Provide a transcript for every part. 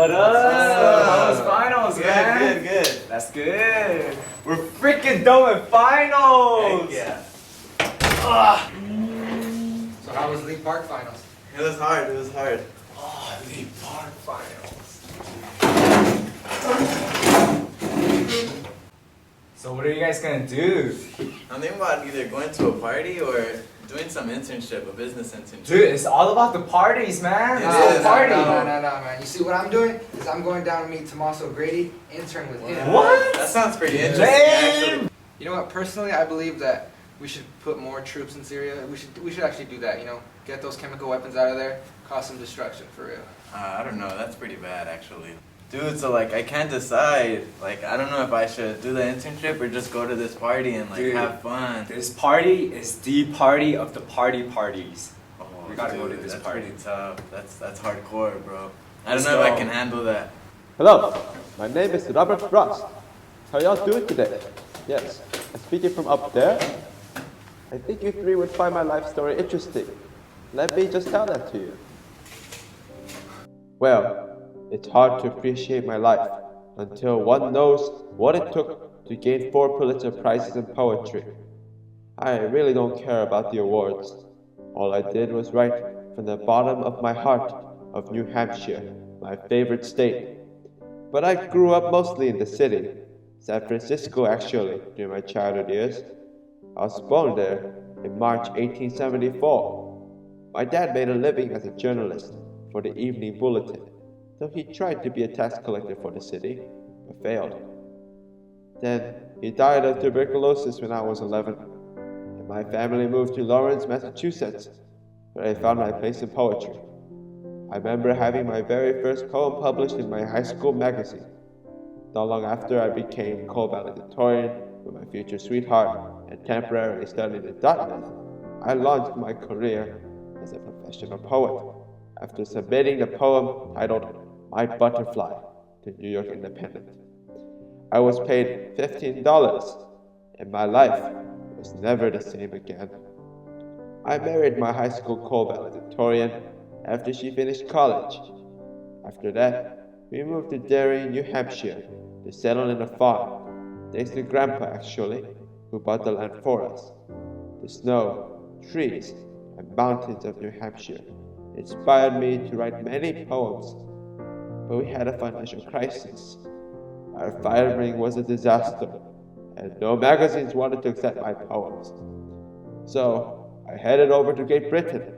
What up? How was finals, man? Good. That's good. We're freaking done with finals. Heck yeah. So how was League Park finals? It was hard. Oh, the park finals. So what are you guys gonna do? I'm thinking about either going to a party or doing some internship, a business internship. Dude, it's all about the parties, man. It It's is. the party. No, man. You see what I'm doing? Is I'm going down to meet Tommaso Grady, intern with him. What? That sounds pretty interesting, Damn. actually. You know what? Personally, I believe that we should put more troops in Syria. We should actually do that. You know, get those chemical weapons out of there, cause some destruction for real. I don't know. That's pretty bad, actually. Dude, so like I can't decide. Like I don't know if I should do the internship or just go to this party and like Dude, have fun. This party is the party of the parties. Oh, We gotta go dude, to this that's party. pretty tough. That's hardcore, bro. I Let's don't know if go. I can handle that. Hello, my name is Robert Frost. How y'all doing today? Yes, I'm speaking from up there. I think you three would find my life story interesting. Let me just tell that to you. Well, it's hard to appreciate my life until one knows what it took to gain 4 Pulitzer Prizes in poetry. I really don't care about the awards. All I did was write from the bottom of my heart of New Hampshire, my favorite state. But I grew up mostly in the city, San Francisco actually, during my childhood years. I was born there in March 1874. My dad made a living as a journalist for the Evening Bulletin, though he tried to be a tax collector for the city, but failed. Then he died of tuberculosis when I was 11, and my family moved to Lawrence, Massachusetts, where I found my place in poetry. I remember having my very first poem published in my high school magazine. Not long after, I became co-valedictorian with my future sweetheart and temporarily studied at Dartmouth. I launched my career as a professional poet after submitting the poem titled My Butterfly to New York Independent. I was paid $15, and my life was never the same again. I married my high school co-valedictorian after she finished college. After that, we moved to Derry, New Hampshire to settle in a farm, thanks to Grandpa actually, who bought the land for us. The snow, trees, and mountains of New Hampshire inspired me to write many poems, but we had a financial crisis. Our firing was a disaster, and no magazines wanted to accept my poems. So I headed over to Great Britain,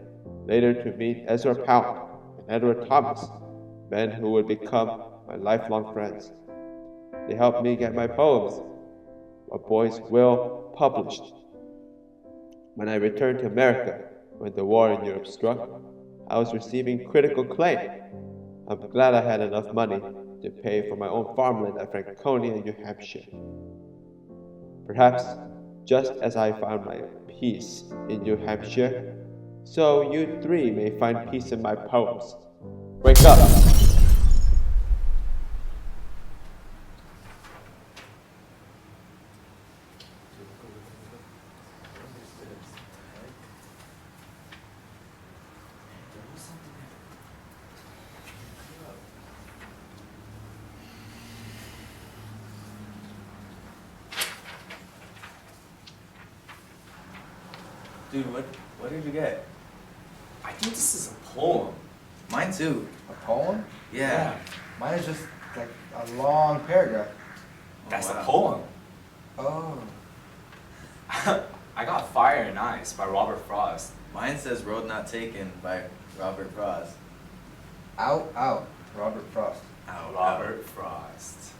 later to meet Ezra Pound and Edward Thomas, men who would become my lifelong friends. They helped me get my poems, A Boy's Will, published. When I returned to America, when the war in Europe struck, I was receiving critical acclaim. I'm glad I had enough money to pay for my own farmland at Franconia, New Hampshire. Perhaps, just as I found my peace in New Hampshire, so you three may find peace in my poems. Wake up! Dude, what did you get? I think this is a poem. Mine too. A poem? Yeah. Mine is just like a long paragraph. That's wow. a poem. Oh. I got Fire and Ice by Robert Frost. Mine says Road Not Taken by Robert Frost. Out. Robert Frost. Ow, Robert Frost.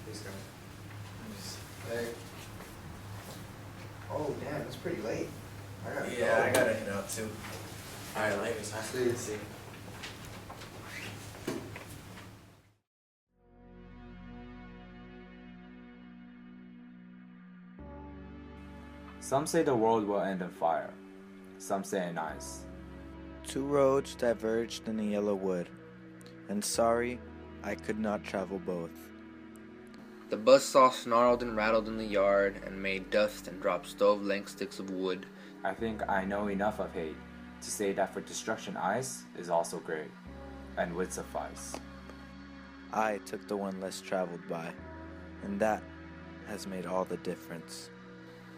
Please go. Hey. Oh, damn, it's pretty late. I gotta Yeah, go. I gotta head out too. Alright, later, son. See. Some say the world will end in fire. Some say in ice. 2 roads diverged in a yellow wood, and sorry, I could not travel both. The buzzsaw snarled and rattled in the yard and made dust and dropped stove-length sticks of wood. I think I know enough of hate to say that for destruction ice is also great. and would suffice. I took the one less traveled by, and that has made all the difference.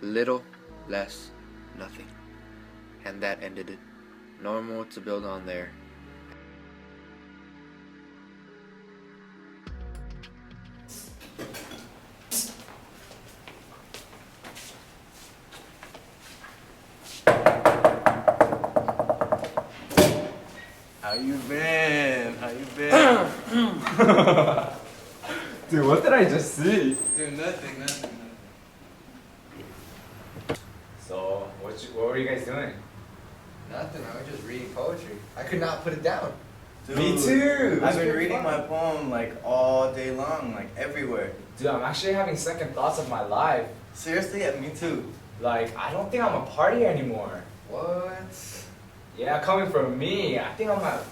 Little, less, nothing. And that ended it. No more to build on there. How you been? How you been? Dude, what did I just see? Dude, nothing. So, what were you guys doing? Nothing. I was just reading poetry. I could not put it down. Dude, Me too. I've been It's reading fun. my poem like all day long, like everywhere. Dude, I'm actually having second thoughts of my life. Seriously, yeah, me too. Like, I don't think I'm a party anymore. What? Yeah, coming from me, I think I'm gonna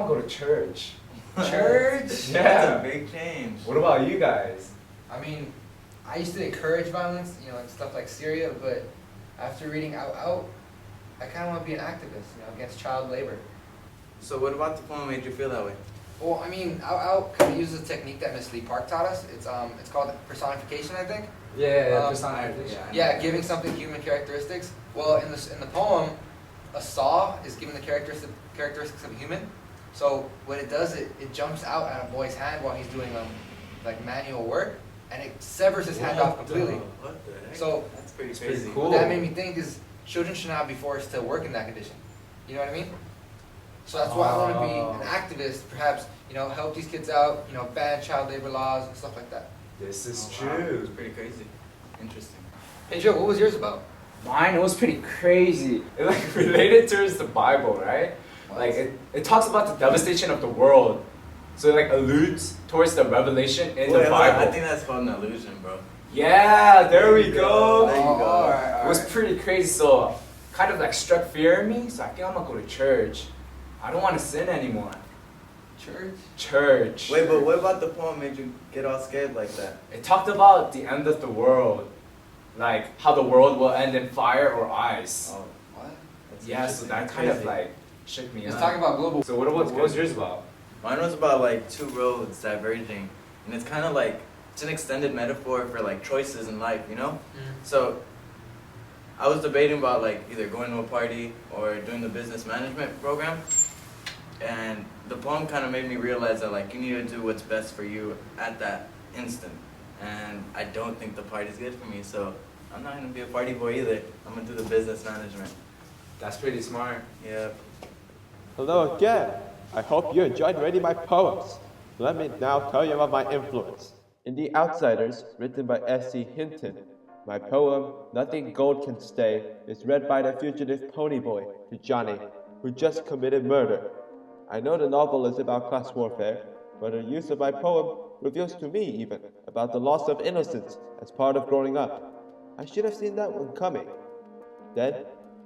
go to church. Church? Yeah. That's a big change. What about you guys? I mean, I used to encourage violence, you know, and stuff like Syria, but after reading Out, I kind of want to be an activist, you know, against child labor. So what about the poem made you feel that way? Well, I mean, Out kind of uses a technique that Miss Lee Park taught us. It's called personification, I think. Yeah, personification. Yeah, giving something human characteristics. Well, in the poem, a saw is given the characteristics of a human. So what it does, it jumps out at a boy's hand while he's doing like manual work, and it severs his hand off completely. What the heck? So That's pretty It's pretty crazy. cool. what that made me think is children should not be forced to work in that condition. You know what I mean? So that's why I want to be an activist, perhaps, you know, help these kids out, you know, ban child labor laws and stuff like that. This is Oh, wow. true. It's pretty crazy. Interesting. Hey Joe, what was yours about? Mine, it was pretty crazy. It like related towards the Bible, right? Like it talks about the devastation of the world. So it like alludes towards the revelation in the Wait, hold on, Bible. I think that's called an illusion, bro. Yeah, there we go. There you go. Alright, It was pretty crazy, so kind of like struck fear in me, so I think I'm gonna go to church. I don't want to sin anymore. Church? Church. Wait, but what about the poem made you get all scared like that? It talked about the end of the world. Like how the world will end in fire or ice. Oh, What? that's Yeah, so interesting. that That's kind of crazy. like shook me It's up. talking about global. So what was yours about? Mine was about like two roads diverging, and it's kind of like it's an extended metaphor for like choices in life, you know? So I was debating about like either going to a party or doing the business management program, and the poem kind of made me realize that like you need to do what's best for you at that instant, and I don't think the party's good for me, so I'm not gonna be a party boy either. I'm gonna do the business management. That's pretty smart. Yeah. Hello again. I hope you enjoyed reading my poems. Let me now tell you about my influence. In The Outsiders, written by S.C. Hinton, my poem, Nothing Gold Can Stay, is read by the fugitive pony boy to Johnny, who just committed murder. I know the novel is about class warfare, but the use of my poem reveals to me even about the loss of innocence as part of growing up. I should have seen that one coming. Then,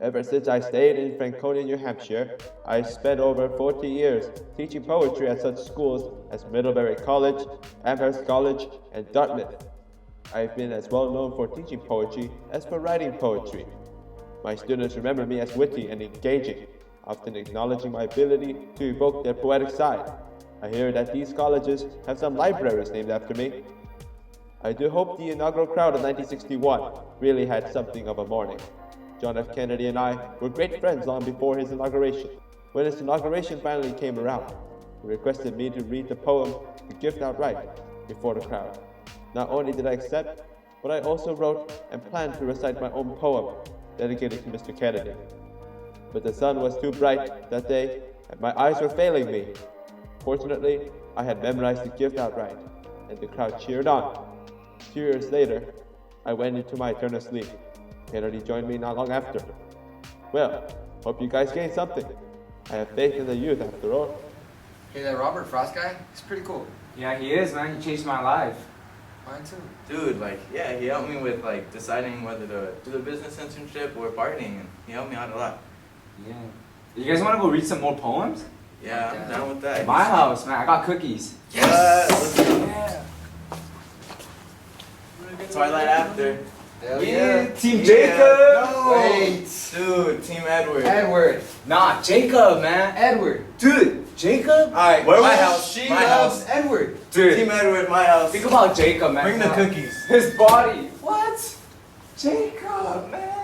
ever since I stayed in Franconia, New Hampshire, I spent over 40 years teaching poetry at such schools as Middlebury College, Amherst College, and Dartmouth. I've been as well known for teaching poetry as for writing poetry. My students remember me as witty and engaging, often acknowledging my ability to evoke their poetic side. I hear that these colleges have some libraries named after me. I do hope the inaugural crowd of 1961 really had something of a morning. John F. Kennedy and I were great friends long before his inauguration. When his inauguration finally came around, he requested me to read the poem The Gift Outright before the crowd. Not only did I accept, but I also wrote and planned to recite my own poem dedicated to Mr. Kennedy. But the sun was too bright that day, and my eyes were failing me. Fortunately, I had memorized The Gift Outright, and the crowd cheered on. 2 years later, I went into my eternal sleep. Kennedy joined me not long after. Well, hope you guys gained something. I have faith in the youth after all. Hey, that Robert Frost guy, he's pretty cool. Yeah, he is, man. He changed my life. Mine too. Dude, like, yeah, he helped me with like deciding whether to do the business internship or partying, and he helped me out a lot. Yeah. You guys want to go read some more poems? Yeah, I'm down with that. At my house, man. I got cookies. Yes! Let's go. Yeah. Twilight after. Hell Yeah, yeah. Team Yeah. Jacob. No. Wait. Dude, Team Edward. Edward. Nah, Jacob, man. Edward. Dude, Jacob. Alright, Where my was house. She my loves house. Edward. Dude, Team Edward, my house. think about Jacob, man. Bring the cookies. His body. What? Jacob, man.